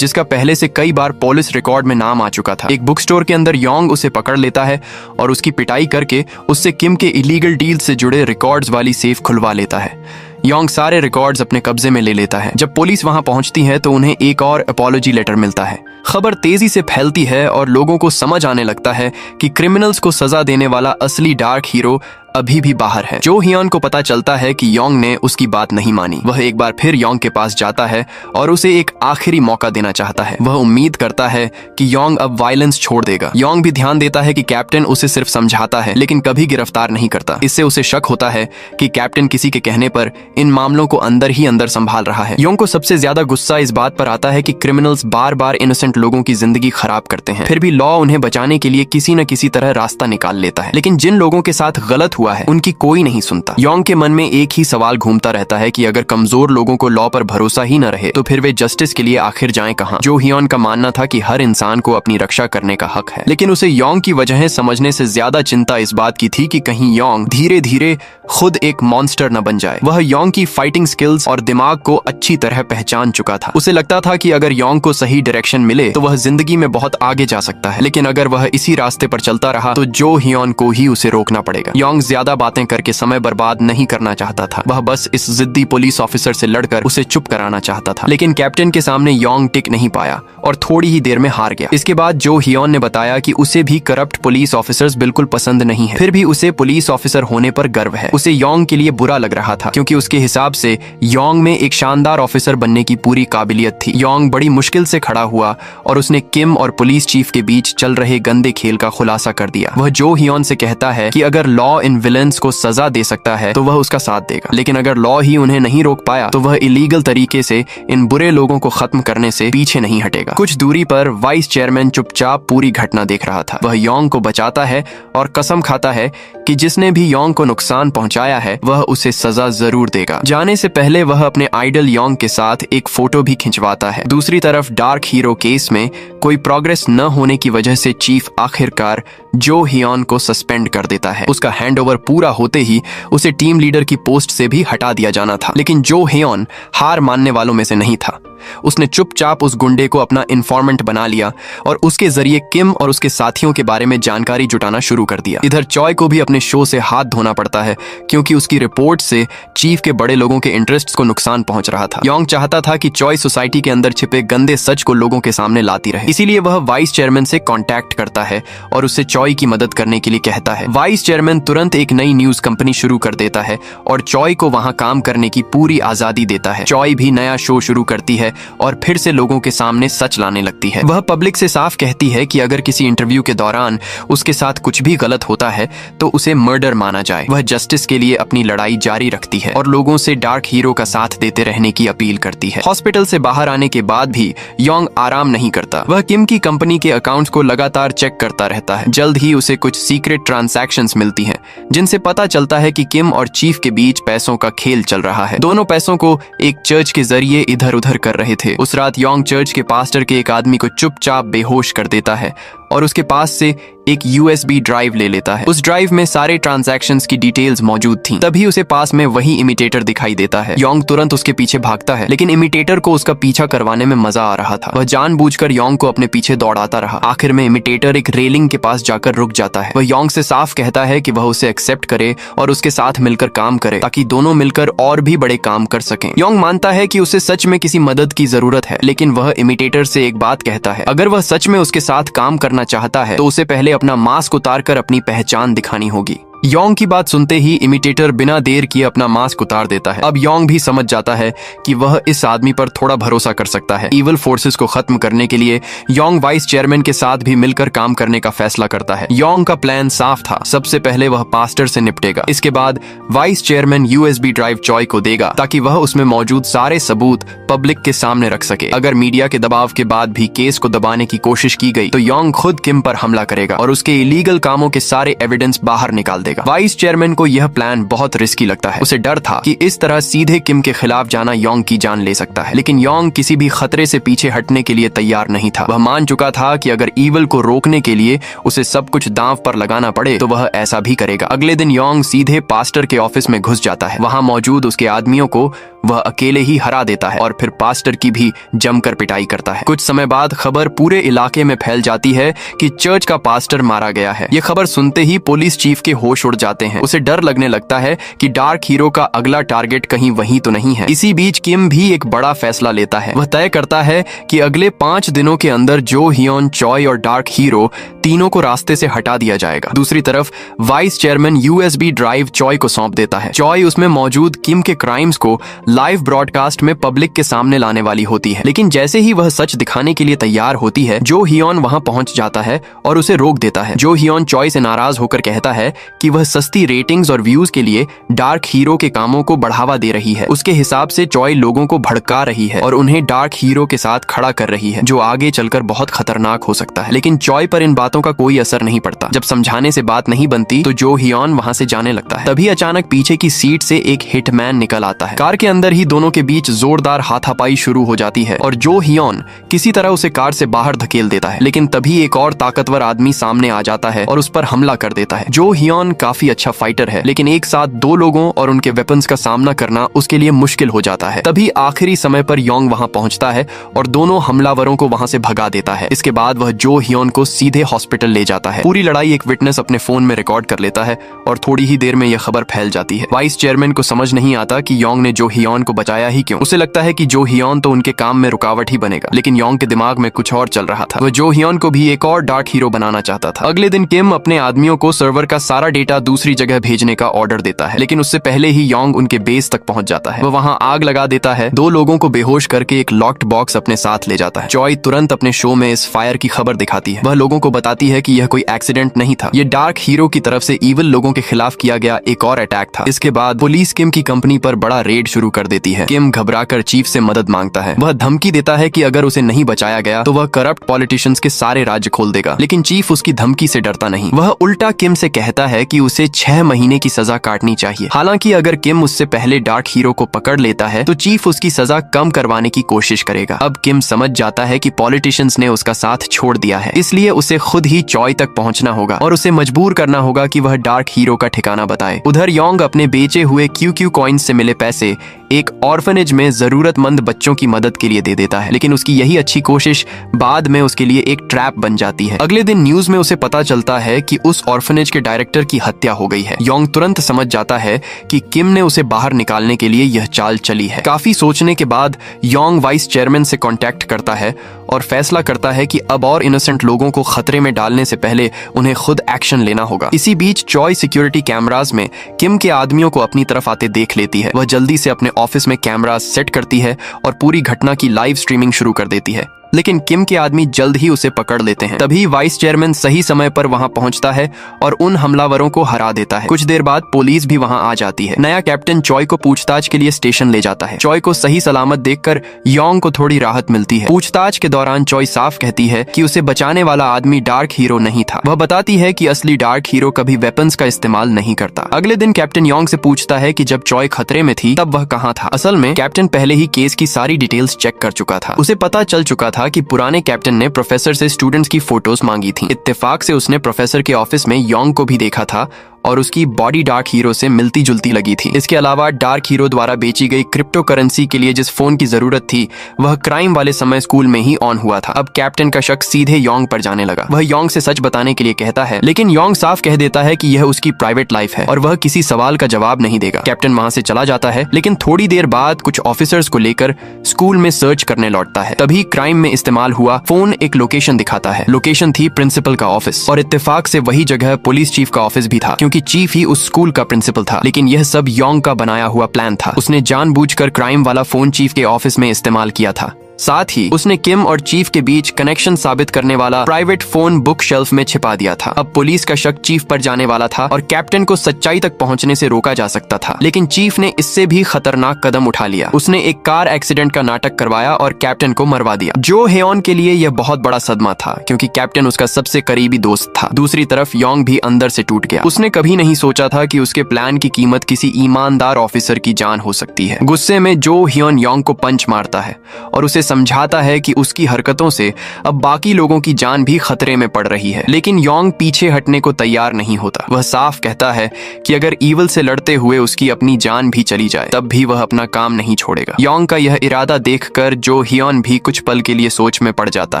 जिसका पहले से कई बार पुलिस रिकॉर्ड में नाम आ चुका था। एक बुक स्टोर के अंदर योंग उसे पकड़ लेता है और उसकी पिटाई करके उससे किम के इलीगल डील से जुड़े रिकॉर्ड्स वाली सेफ खुलवा लेता है। योंग सारे रिकॉर्ड्स अपने कब्जे में ले लेता है। जब पुलिस वहां पहुंचती है तो उन्हें एक और अपॉलॉजी लेटर मिलता है। खबर तेजी से फैलती है और लोगों को समझ आने लगता है कि क्रिमिनल्स को सजा देने वाला असली डार्क हीरो अभी भी बाहर है। जो हियोन को पता चलता है कि योंग ने उसकी बात नहीं मानी। वह एक बार फिर योंग के पास जाता है और उसे एक आखिरी मौका देना चाहता है। वह उम्मीद करता है कि योंग अब वायलेंस छोड़ देगा। योंग भी ध्यान देता है कि कैप्टन उसे सिर्फ समझाता है लेकिन कभी गिरफ्तार नहीं करता। इससे उसे शक होता है कि कैप्टन किसी के कहने पर इन मामलों को अंदर ही अंदर संभाल रहा है। योंग को सबसे ज्यादा गुस्सा इस बात पर आता है कि क्रिमिनल्स बार बार इनोसेंट लोगों की जिंदगी खराब करते हैं, फिर भी लॉ उन्हें बचाने के लिए किसी न किसी तरह रास्ता निकाल लेता है। लेकिन जिन लोगों के साथ गलत हुआ है उनकी कोई नहीं सुनता। योंग के मन में एक ही सवाल घूमता रहता है कि अगर कमजोर लोगों को लॉ पर भरोसा ही न रहे तो फिर वे जस्टिस के लिए आखिर जाएं कहां। जो हियोन का मानना था कि हर इंसान को अपनी रक्षा करने का हक है, लेकिन उसे योंग की वजहें समझने से ज्यादा चिंता इस बात की थी कि कहीं योंग धीरे धीरे खुद एक मॉन्स्टर न बन जाए। वह योंग की फाइटिंग स्किल्स और दिमाग को अच्छी तरह पहचान चुका था। उसे लगता था कि अगर योंग को सही डायरेक्शन मिले तो वह जिंदगी में बहुत आगे जा सकता है, लेकिन अगर वह इसी रास्ते पर चलता रहा तो जो हियोन को ही उसे रोकना पड़ेगा। योंग ज्यादा बातें करके समय बर्बाद नहीं करना चाहता था। वह बस इस जिद्दी पुलिस ऑफिसर से लड़कर उसे चुप कराना चाहता था, लेकिन कैप्टन के सामने योंग टिक नहीं पाया और थोड़ी ही देर में हार गया। इसके बाद जो हियोन ने बताया कि उसे भी करप्ट पुलिस ऑफिसर्स बिल्कुल पसंद नहीं है, फिर भी उसे पुलिस ऑफिसर होने पर गर्व है। उसे योंग के लिए बुरा लग रहा था क्योंकि उसके हिसाब से योंग में एक शानदार ऑफिसर बनने की पूरी काबिलियत थी। योंग बड़ी मुश्किल से खड़ा हुआ और उसने किम और पुलिस चीफ के बीच चल रहे गंदे खेल का खुलासा कर दिया। वह जो हियोन से कहता है कि अगर लॉ इन विलेंस को सजा दे सकता है तो वह उसका साथ देगा, लेकिन अगर लॉ ही उन्हें नहीं रोक पाया तो वह इलीगल तरीके से इन बुरे लोगों को खत्म करने से पीछे नहीं हटेगा। कुछ दूरी पर वाइस चेयरमैन चुपचाप पूरी घटना देख रहा था। वह योंग को बचाता है और कसम खाता है कि जिसने भी योंग को नुकसान पहुंचाया है वह उसे सजा जरूर देगा। जाने से पहले वह अपने आइडल योंग के साथ एक फोटो भी खिंचवाता है। दूसरी तरफ डार्क हीरो केस में कोई प्रोग्रेस न होने की वजह से चीफ आखिरकार जो हियोन को सस्पेंड कर देता है। उसका हैंडओवर पूरा होते ही उसे टीम लीडर की पोस्ट से भी हटा दिया जाना था, लेकिन जो हियोन हार मानने वालों में से नहीं था। उसने चुपचाप उस गुंडे को अपना इन्फॉर्मेंट बना लिया और उसके जरिए किम और उसके साथियों के बारे में जानकारी जुटाना शुरू कर दिया। इधर चॉय को भी अपने शो से हाथ धोना पड़ता है क्योंकि उसकी रिपोर्ट से चीफ के बड़े लोगों के इंटरेस्ट्स को नुकसान पहुंच रहा था। योंग चाहता था कि चॉय सोसाइटी के अंदर छिपे गंदे सच को लोगों के सामने लाती रहे, इसीलिए वह वाइस चेयरमैन से कांटेक्ट करता है और उससे चॉय की मदद करने के लिए कहता है। वाइस चेयरमैन तुरंत एक नई न्यूज कंपनी शुरू कर देता है और चॉय को वहां काम करने की पूरी आजादी देता है। चॉय भी नया शो शुरू करती है और फिर से लोगों के सामने सच लाने लगती है। वह पब्लिक से साफ कहती है कि अगर किसी इंटरव्यू के दौरान उसके साथ कुछ भी गलत होता है तो उसे मर्डर माना जाए। वह जस्टिस के लिए अपनी लड़ाई जारी रखती है और लोगों से डार्क हीरो का साथ देते रहने की अपील करती है। हॉस्पिटल से बाहर आने के बाद भी योंग आराम नहीं करता। वह किम की कंपनी के अकाउंट्स को लगातार चेक करता रहता है। जल्द ही उसे कुछ सीक्रेट ट्रांजैक्शंस मिलती हैं जिनसे पता चलता है कि किम और चीफ के बीच पैसों का खेल चल रहा है। दोनों पैसों को एक चर्च के जरिए इधर उधर कर कर रहे थे। उस रात योंग चर्च के पास्टर के एक आदमी को चुपचाप बेहोश कर देता है और उसके पास से एक USB ड्राइव ले लेता है। उस ड्राइव में सारे ट्रांजैक्शंस की डिटेल्स मौजूद थीं। तभी उसे पास में वही इमिटेटर दिखाई देता है। योंग तुरंत उसके पीछे भागता है, लेकिन इमिटेटर को उसका पीछा करवाने में मजा आ रहा था। वह जानबूझकर योंग को अपने पीछे दौड़ाता रहा। आखिर में इमिटेटर एक रेलिंग के पास जाकर रुक जाता है। वह योंग से साफ कहता है कि वह उसे एक्सेप्ट करे और उसके साथ मिलकर काम करे, ताकि दोनों मिलकर और भी बड़े काम कर सकें। योंग मानता है कि उसे सच में किसी मदद की जरूरत है, लेकिन वह इमिटेटर से एक बात कहता है, अगर वह सच में उसके साथ काम करना चाहता है तो उसे पहले अपना मास्क उतारकर अपनी पहचान दिखानी होगी। योंग की बात सुनते ही इमिटेटर बिना देर किए अपना मास्क उतार देता है। अब योंग भी समझ जाता है कि वह इस आदमी पर थोड़ा भरोसा कर सकता है। इविल फोर्सेस को खत्म करने के लिए योंग वाइस चेयरमैन के साथ भी मिलकर काम करने का फैसला करता है। योंग का प्लान साफ था। सबसे पहले वह पास्टर से निपटेगा। इसके बाद वाइस चेयरमैन USB ड्राइव चॉय को देगा, ताकि वह उसमें मौजूद सारे सबूत पब्लिक के सामने रख सके। अगर मीडिया के दबाव के बाद भी केस को दबाने की कोशिश की गई तो योंग खुद किम पर हमला करेगा और उसके इलीगल कामों के सारे एविडेंस बाहर निकाल देगा। वाइस चेयरमैन को यह प्लान बहुत रिस्की लगता है। उसे डर था कि इस तरह सीधे किम के खिलाफ जाना योंग की जान ले सकता है, लेकिन योंग किसी भी खतरे से पीछे हटने के लिए तैयार नहीं था। वह मान चुका था कि अगर ईविल को रोकने के लिए उसे सब कुछ दांव पर लगाना पड़े तो वह ऐसा भी करेगा। अगले दिन योंग सीधे पास्टर के ऑफिस में घुस जाता है। वहां मौजूद उसके आदमियों को वह अकेले ही हरा देता है और फिर पास्टर की भी जमकर पिटाई करता है। कुछ समय बाद खबर पूरे इलाके में फैल जाती है कि चर्च का पास्टर मारा गया है। यह खबर सुनते ही पुलिस चीफ के होश उड़ जाते हैं। उसे डर लगने लगता है कि डार्क हीरो का अगला टारगेट कहीं वही तो नहीं है। इसी बीच किम भी एक बड़ा फैसला लेता है। वह तय करता है कि अगले 5 दिनों के अंदर जो हियोन, चॉय और डार्क हीरो तीनों को रास्ते से हटा दिया जाएगा। दूसरी तरफ वाइस चेयरमैन USB ड्राइव चॉय को सौंप देता है। चॉय उसमें मौजूद किम के क्राइम्स को लाइव ब्रॉडकास्ट में पब्लिक के सामने लाने वाली होती है, लेकिन जैसे ही वह सच दिखाने के लिए तैयार होती है, जो हियोन वहां पहुंच जाता है और उसे रोक देता है। जो हियोन चॉय से नाराज होकर कहता है कि वह सस्ती रेटिंग्स और व्यूज के लिए डार्क हीरो के कामों को बढ़ावा दे रही है। उसके हिसाब से चॉय लोगों को भड़का रही है और उन्हें डार्क हीरो के साथ खड़ा कर रही है, जो आगे चलकर बहुत खतरनाक हो सकता है। लेकिन चॉय पर इन बातों का कोई असर नहीं पड़ता। जब समझाने से बात नहीं बनती तो जो हियोन वहां से जाने लगता है। तभी अचानक पीछे की सीट से एक हिटमैन निकल आता है। कार के अंदर ही दोनों के बीच जोरदार हाथापाई शुरू हो जाती है और जो हियोन किसी तरह उसे कार से बाहर धकेल देता है, लेकिन तभी एक और ताकतवर आदमी सामने आ जाता है और उस पर हमला कर देता है। जो हियोन काफी अच्छा फाइटर है, लेकिन एक साथ 2 लोगों और उनके वेपन्स का सामना करना उसके लिए मुश्किल हो जाता है। तभी आखिरी समय पर योंग वहां पहुंचता है और दोनों हमलावरों को वहां से भगा देता है। इसके बाद वह जो हियोन को सीधे हॉस्पिटल ले जाता है। पूरी लड़ाई एक विटनेस अपने फोन में रिकॉर्ड कर लेता है और थोड़ी ही देर में यह खबर फैल जाती है। वाइस चेयरमैन को समझ नहीं आता कि योंग ने जो हियोन को बचाया ही क्यों। उसे लगता है कि जो हियोन तो उनके काम में रुकावट ही बनेगा, लेकिन योंग के दिमाग में कुछ और चल रहा था। वह जो हियोन को भी एक और डार्क हीरो बनाना चाहता था। अगले दिन किम अपने आदमियों को सर्वर का सारा डेटा दूसरी जगह भेजने का ऑर्डर देता है, लेकिन उससे पहले ही योंग उनके बेस तक पहुंच जाता है। वह वहां आग लगा देता है। 2 लोगों को बेहोश करके एक लॉक्ड बॉक्स अपने साथ ले जाता है। चॉय तुरंत अपने शो में इस फायर की खबर दिखाती है। वह लोगों को बताती है कि यह कोई एक्सीडेंट नहीं था, यह डार्क हीरो की तरफ से इविल लोगों के खिलाफ किया गया एक और अटैक था। इसके बाद पुलिस किम की कंपनी पर बड़ा रेड शुरू कर देती है। किम घबराकर चीफ से मदद मांगता है। वह धमकी देता है कि अगर उसे नहीं बचाया गया तो वह करप्ट पॉलिटिशियंस के सारे राज्य खोल देगा, लेकिन चीफ उसकी धमकी से डरता नहीं। वह उल्टा किम से कहता है कि उसे 6 महीने की सजा काटनी चाहिए। हालांकि अगर किम उससे पहले डार्क हीरो को पकड़ लेता है तो चीफ उसकी सजा कम करवाने की कोशिश करेगा। अब किम समझ जाता है कि पॉलिटिशियंस ने उसका साथ छोड़ दिया है, इसलिए उसे खुद ही चॉय तक पहुंचना होगा और उसे मजबूर करना होगा कि वह डार्क हीरो का ठिकाना बताए। उधर योंग अपने बेचे हुए QQ कॉइन्स से मिले पैसे एक ऑर्फनेज में जरूरतमंद बच्चों की मदद के लिए दे देता है, लेकिन उसकी यही अच्छी कोशिश बाद में उसके लिए एक ट्रैप बन जाती है। अगले दिन न्यूज में उसे पता चलता है कि उस ऑर्फनेज के डायरेक्टर की हत्या हो गई है। योंग तुरंत समझ जाता है कि किम ने उसे बाहर निकालने के लिए यह चाल चली है। काफी सोचने के बाद योंग वाइस चेयरमैन से कांटेक्ट करता है और फैसला करता है कि अब और इनोसेंट लोगों को खतरे में डालने से पहले उन्हें खुद एक्शन लेना होगा। इसी बीच चॉय सिक्योरिटी कैमरास में किम के आदमियों को अपनी तरफ आते देख लेती है। वह जल्दी से अपने ऑफिस में कैमरा सेट करती है और पूरी घटना की लाइव स्ट्रीमिंग शुरू कर देती है। लेकिन किम के आदमी जल्द ही उसे पकड़ लेते हैं। तभी वाइस चेयरमैन सही समय पर वहां पहुंचता है और उन हमलावरों को हरा देता है। कुछ देर बाद पुलिस भी वहां आ जाती है। नया कैप्टन चॉय को पूछताछ के लिए स्टेशन ले जाता है। चॉय को सही सलामत देखकर योंग को थोड़ी राहत मिलती है। पूछताछ के दौरान चॉय साफ कहती है कि उसे बचाने वाला आदमी डार्क हीरो नहीं था। वह बताती है कि असली डार्क हीरो कभी वेपन्स का इस्तेमाल नहीं करता। अगले दिन कैप्टन योंग से पूछता है कि जब चॉय खतरे में थी तब वह कहाँ था। असल में कैप्टन पहले ही केस की सारी डिटेल्स चेक कर चुका था। उसे पता चल चुका था कि पुराने कैप्टन ने प्रोफेसर से स्टूडेंट्स की फोटोज मांगी थी। इत्तेफाक से उसने प्रोफेसर के ऑफिस में योंग को भी देखा था और उसकी बॉडी डार्क हीरो से मिलती जुलती लगी थी। इसके अलावा डार्क हीरो द्वारा बेची गई क्रिप्टो करेंसी के लिए जिस फोन की जरूरत थी वह क्राइम वाले समय स्कूल में ही ऑन हुआ था। अब कैप्टन का शक सीधे योंग पर जाने लगा। वह योंग से सच बताने के लिए कहता है, लेकिन योंग साफ कह देता है कि यह उसकी प्राइवेट लाइफ है और वह किसी सवाल का जवाब नहीं देगा। कैप्टन वहां से चला जाता है, लेकिन थोड़ी देर बाद कुछ ऑफिसर्स को लेकर स्कूल में सर्च करने लौटता है। तभी क्राइम में इस्तेमाल हुआ फोन एक लोकेशन दिखाता है। लोकेशन थी प्रिंसिपल का ऑफिस और इत्तेफाक से वही जगह पुलिस चीफ का ऑफिस भी था, क्योंकि चीफ ही उस स्कूल का प्रिंसिपल था। लेकिन यह सब योंग का बनाया हुआ प्लान था। उसने जानबूझकर क्राइम वाला फोन चीफ के ऑफिस में इस्तेमाल किया था। साथ ही उसने किम और चीफ के बीच कनेक्शन साबित करने वाला प्राइवेट फोन बुक शेल्फ में छिपा दिया था। अब पुलिस का शक चीफ पर जाने वाला था और कैप्टन को सच्चाई तक पहुंचने से रोका जा सकता था। लेकिन चीफ ने इससे भी खतरनाक कदम उठा लिया। उसने एक कार एक्सीडेंट का नाटक करवाया और कैप्टन को मरवा दिया। जो हेयोन के लिए यह बहुत बड़ा सदमा था, क्योंकि कैप्टन उसका सबसे करीबी दोस्त था। दूसरी तरफ योंग भी अंदर से टूट गया। उसने कभी नहीं सोचा था कि उसके प्लान की कीमत किसी ईमानदार ऑफिसर की जान हो सकती है। गुस्से में जो हियोन योंग को पंच मारता है और उसे समझाता है कि उसकी हरकतों से अब बाकी लोगों की जान भी खतरे में पड़ रही है। लेकिन योंग पीछे हटने को तैयार नहीं होता। वह साफ कहता है कि अगर ईवल से लड़ते हुए उसकी अपनी जान भी चली जाए तब भी वह अपना काम नहीं छोड़ेगा। योंग का यह इरादा देखकर जो हियोन भी कुछ पल के लिए सोच में पड़ जाता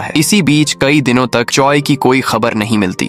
है। इसी बीच कई दिनों तक चॉय की कोई खबर नहीं मिलती।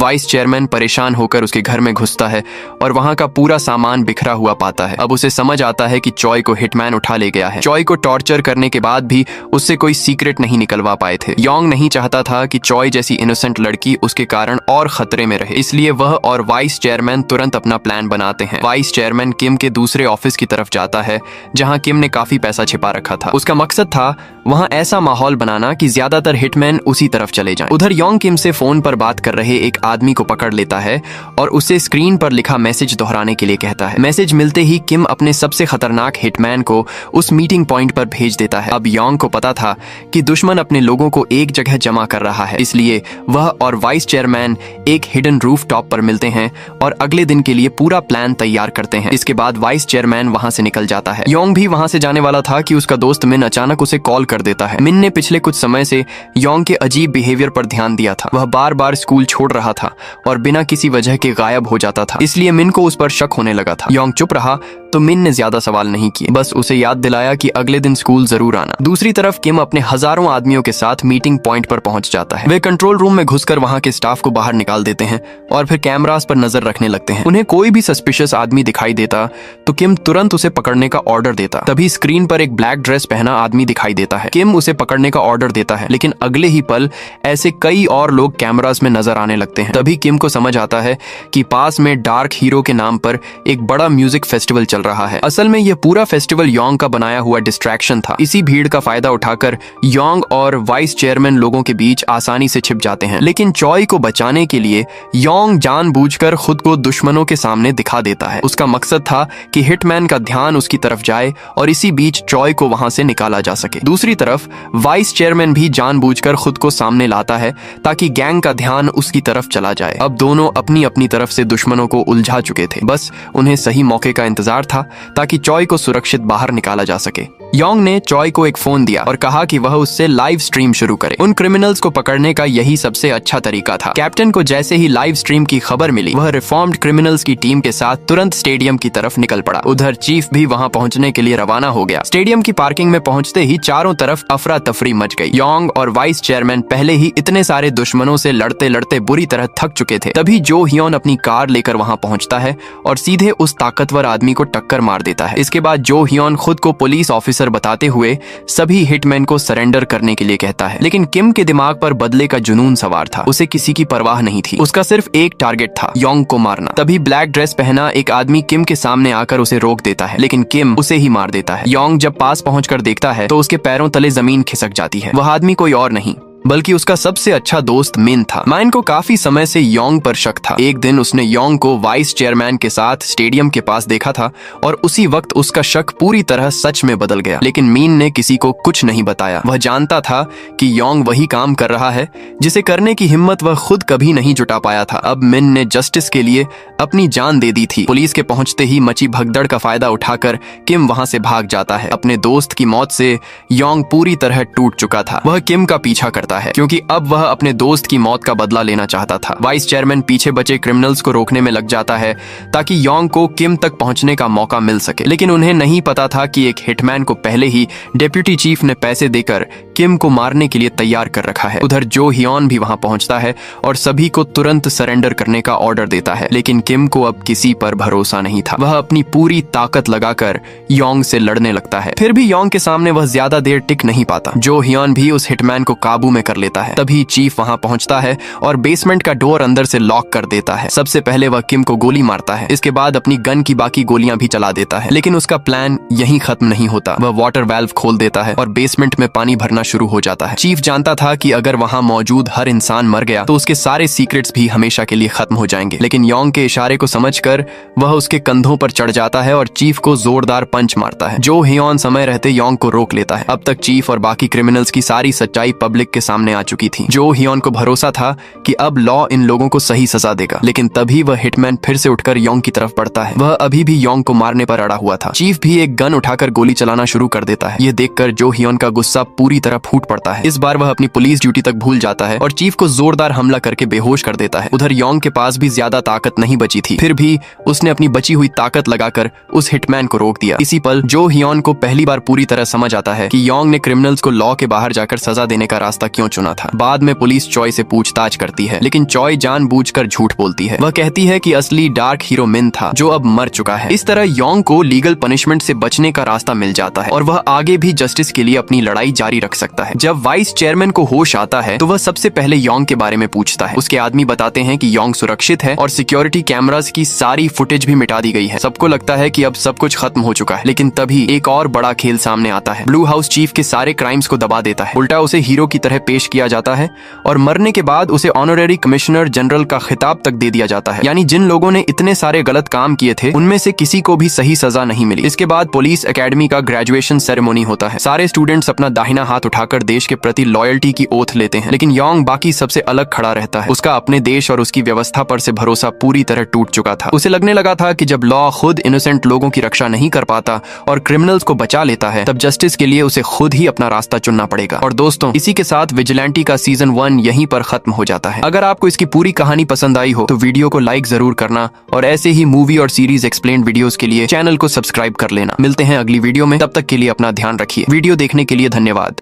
वाइस चेयरमैन परेशान होकर उसके घर में घुसता है और वहां का पूरा सामान बिखरा हुआ पाता है। अब उसे समझ आता है कि चॉय को हिटमैन उठा ले गया है। चॉय को टॉर्चर करने के बाद भी उससे कोई सीक्रेट नहीं निकलवा पाए थे। योंग नहीं चाहता था कि चॉय जैसी इनोसेंट लड़की उसके कारण और खतरे में रहे, इसलिए वह और वाइस चेयरमैन तुरंत अपना प्लान बनाते हैं। वाइस चेयरमैन किम के दूसरे ऑफिस की तरफ जाता है जहाँ किम ने काफी पैसा छिपा रखा था। उसका मकसद था वहां ऐसा माहौल बनाना कि ज्यादातर हिटमैन उसी तरफ चले जाएं। उधर योंग किम से फोन पर बात कर रहे एक आदमी को पकड़ लेता है और उसे स्क्रीन पर लिखा मैसेज दोहराने के लिए कहता है। मैसेज मिलते ही किम अपने सबसे खतरनाक हिटमैन को उस मीटिंग पॉइंट पर भेज देता है। अब योंग को पता था कि दुश्मन अपने लोगों को एक जगह जमा कर रहा है, इसलिए वह और वाइस चेयरमैन एक हिडन रूफ टॉप पर मिलते हैं और अगले दिन के लिए पूरा प्लान तैयार करते हैं। इसके बाद वाइस चेयरमैन वहां से निकल जाता है। योंग भी वहां से जाने वाला था कि उसका दोस्त मिन अचानक उसे कॉल कर देता है। मिन ने पिछले कुछ समय से योंग के अजीब बिहेवियर पर ध्यान दिया था। वह बार बार स्कूल छोड़ रहा था और बिना किसी वजह के गायब हो जाता था, इसलिए मिन को उस पर शक होने लगा था। योंग चुप रहा तो मिन ने ज्यादा सवाल नहीं किए, बस उसे याद दिलाया कि अगले दिन स्कूल जरूर आना। दूसरी तरफ किम अपने हजारों आदमियों के साथ मीटिंग पॉइंट पर पहुंच जाता है। वे कंट्रोल रूम में घुसकर वहां के स्टाफ को बाहर निकाल देते हैं और फिर कैमरास पर नजर रखने लगते हैं। उन्हें कोई भी सस्पिशियस आदमी दिखाई देता तो किम तुरंत उसे पकड़ने का ऑर्डर देता। तभी स्क्रीन पर एक ब्लैक ड्रेस पहना आदमी दिखाई देता है। किम उसे पकड़ने का ऑर्डर देता है, लेकिन अगले ही पल ऐसे कई और लोग कैमरास में नजर आने लगते हैं। तभी किम को समझ आता है कि पास में डार्क हीरो के नाम पर एक बड़ा म्यूजिक फेस्टिवल चल रहा है। असल में यह पूरा फेस्टिवल योंग का बनाया हुआ डिस्ट्रैक्शन था। इसी भीड़ का फायदा उठाकर योंग और वाइस चेयरमैन लोगों के बीच आसानी से छिप जाते हैं। लेकिन चॉय को बचाने के लिए योंग जानबूझकर खुद को दुश्मनों के सामने दिखा देता है। उसका मकसद था कि हिटमैन का ध्यान उसकी तरफ जाए और इसी बीच चॉय को वहां से निकाला जा सके। दूसरी तरफ वाइस चेयरमैन भी जानबूझकर खुद को सामने लाता है ताकि गैंग का ध्यान उसकी तरफ चला जाए। अब दोनों अपनी अपनी तरफ से दुश्मनों को उलझा चुके थे, बस उन्हें सही मौके का इंतजार था ताकि चॉय को सुरक्षित बाहर निकाला जा सके। योंग ने चॉय को एक फोन दिया और कहा कि वह उससे लाइव स्ट्रीम शुरू करे। उन क्रिमिनल्स को पकड़ने का यही सबसे अच्छा तरीका था। कैप्टन को जैसे ही लाइव स्ट्रीम की खबर मिली, वह रिफॉर्म्ड क्रिमिनल्स की टीम के साथ तुरंत स्टेडियम की तरफ निकल पड़ा। उधर चीफ भी वहां पहुंचने के लिए रवाना हो गया। स्टेडियम की पार्किंग में पहुंचते ही चारों तरफ अफरा तफरी मच गई। योंग और वाइस चेयरमैन पहले ही इतने सारे दुश्मनों से लड़ते लड़ते बुरी तरह थक चुके थे। तभी जो हियोन अपनी कार लेकर वहां पहुंचता है और सीधे उस ताकतवर आदमी को टक्कर मार देता है। इसके बाद जो हियोन खुद को पुलिस ऑफिसर आंसर बताते हुए सभी हिटमैन को सरेंडर करने के लिए कहता है। लेकिन किम के दिमाग पर बदले का जुनून सवार था। उसे किसी की परवाह नहीं थी। उसका सिर्फ एक टारगेट था, योंग को मारना। तभी ब्लैक ड्रेस पहना एक आदमी किम के सामने आकर उसे रोक देता है, लेकिन किम उसे ही मार देता है। योंग जब पास पहुंचकर देखता है तो उसके पैरों तले जमीन खिसक जाती है। वह आदमी कोई और नहीं बल्कि उसका सबसे अच्छा दोस्त मिन था। माइन को काफी समय से योंग पर शक था। एक दिन उसने योंग को वाइस चेयरमैन के साथ स्टेडियम के पास देखा था और उसी वक्त उसका शक पूरी तरह सच में बदल गया। लेकिन मीन ने किसी को कुछ नहीं बताया। वह जानता था कि योंग वही काम कर रहा है जिसे करने की हिम्मत वह खुद कभी नहीं जुटा पाया था। अब मिन ने जस्टिस के लिए अपनी जान दे दी थी। पुलिस के पहुंचते ही मची भगदड़ का फायदा उठाकर किम वहां से भाग जाता है। अपने दोस्त की मौत से योंग पूरी तरह टूट चुका था। वह किम का पीछा करता है क्योंकि अब वह अपने दोस्त की मौत का बदला लेना चाहता था। वाइस चेयरमैन पीछे बचे क्रिमिनल्स को रोकने में लग जाता है ताकि योंग को किम तक पहुंचने का मौका मिल सके। लेकिन उन्हें नहीं पता था कि एक हिटमैन को पहले ही डिप्टी चीफ ने पैसे देकर किम को मारने के लिए तैयार कर रखा है। उधर जो हियोन भी वहां पहुंचता है और सभी को तुरंत सरेंडर करने का ऑर्डर देता है। लेकिन किम को अब किसी पर भरोसा नहीं था। वह अपनी पूरी ताकत लगाकर योंग से लड़ने लगता है। फिर भी योंग के सामने वह ज्यादा देर टिक नहीं पाता। जो हियोन भी उस हिटमैन को काबू में कर लेता है। तभी चीफ वहां पहुंचता है और बेसमेंट का डोर अंदर से लॉक कर देता है। सबसे पहले वह किम को गोली मारता है। इसके बाद अपनी गन की बाकी गोलियां भी चला देता है। लेकिन उसका प्लान यहीं खत्म नहीं होता। वह वाटर वाल्व खोल देता है और बेसमेंट में पानी भरना शुरू हो जाता है। चीफ जानता था कि अगर वहां मौजूद हर इंसान मर गया तो उसके सारे सीक्रेट्स भी हमेशा के लिए खत्म हो जाएंगे। लेकिन योंग के इशारे को समझकर वह उसके कंधों पर चढ़ जाता है और चीफ को जोरदार पंच मारता है। जो हियोन समय रहते योंग को रोक लेता है। अब तक चीफ और बाकी क्रिमिनल्स की सारी सच्चाई पब्लिक के सामने आ चुकी थी। जो हियोन को भरोसा था कि अब लॉ इन लोगों को सही सजा देगा। लेकिन तभी वह हिटमैन फिर से उठकर योंग की तरफ बढ़ता है। वह अभी भी योंग को मारने पर अड़ा हुआ था। चीफ भी एक गन उठाकर गोली चलाना शुरू कर देता है। यह देखकर जो हियोन का गुस्सा पूरी तरह फूट पड़ता है। इस बार वह अपनी पुलिस ड्यूटी तक भूल जाता है और चीफ को जोरदार हमला करके बेहोश कर देता है। उधर योंग के पास भी ज्यादा ताकत नहीं बची थी। फिर भी उसने अपनी बची हुई ताकत लगाकर उस हिटमैन को रोक दिया। इसी पल जो हियोन को पहली बार पूरी तरह समझ आता है कि योंग ने क्रिमिनल्स को लॉ के बाहर जाकर सजा देने का रास्ता क्यों चुना था। बाद में पुलिस चॉय से पूछताछ करती है, लेकिन चॉय जानबूझकर झूठ बोलती है। वह कहती है कि असली डार्क हीरो मिन था जो अब मर चुका है। इस तरह योंग को लीगल पनिशमेंट से बचने का रास्ता मिल जाता है और वह आगे भी जस्टिस के लिए अपनी लड़ाई जारी रख सकता है। जब वाइस चेयरमैन को होश आता है तो वह सबसे पहले योंग के बारे में पूछता है। उसके आदमी बताते हैं कि योंग सुरक्षित है और सिक्योरिटी कैमरास की सारी फुटेज भी मिटा दी गई है। सबको लगता है कि अब सब कुछ खत्म हो चुका है। लेकिन तभी एक और बड़ा खेल सामने आता है। ब्लू हाउस चीफ के सारे क्राइम्स को दबा देता है। उल्टा उसे हीरो की तरह पेश किया जाता है और मरने के बाद उसे ऑनरेरी कमिश्नर जनरल का खिताब तक दे दिया जाता है। यानी जिन लोगों ने इतने सारे गलत काम किए थे उनमें से किसी को भी सही सजा नहीं मिली। इसके बाद पुलिस एकेडमी का ग्रेजुएशन सेरेमनी होता है। सारे स्टूडेंट्स अपना दाहिना हाथ उठाकर देश के प्रति लॉयल्टी की ओथ लेते हैं। लेकिन योंग बाकी सबसे अलग खड़ा रहता है। उसका अपने देश और उसकी व्यवस्था पर से भरोसा पूरी तरह टूट चुका था। उसे लगने लगा था कि जब लॉ खुद इनोसेंट लोगों की रक्षा नहीं कर पाता और क्रिमिनल्स को बचा लेता है तब जस्टिस के लिए उसे खुद ही अपना रास्ता चुनना पड़ेगा। और दोस्तों, इसी के साथ विजिलेंटी का सीजन 1 यहीं पर खत्म हो जाता है। अगर आपको इसकी पूरी कहानी पसंद आई हो तो वीडियो को लाइक जरूर करना और ऐसे ही मूवी और सीरीज एक्सप्लेन्ड वीडियोस के लिए चैनल को सब्सक्राइब कर लेना। मिलते हैं अगली वीडियो में, तब तक के लिए अपना ध्यान रखिए। वीडियो देखने के लिए धन्यवाद।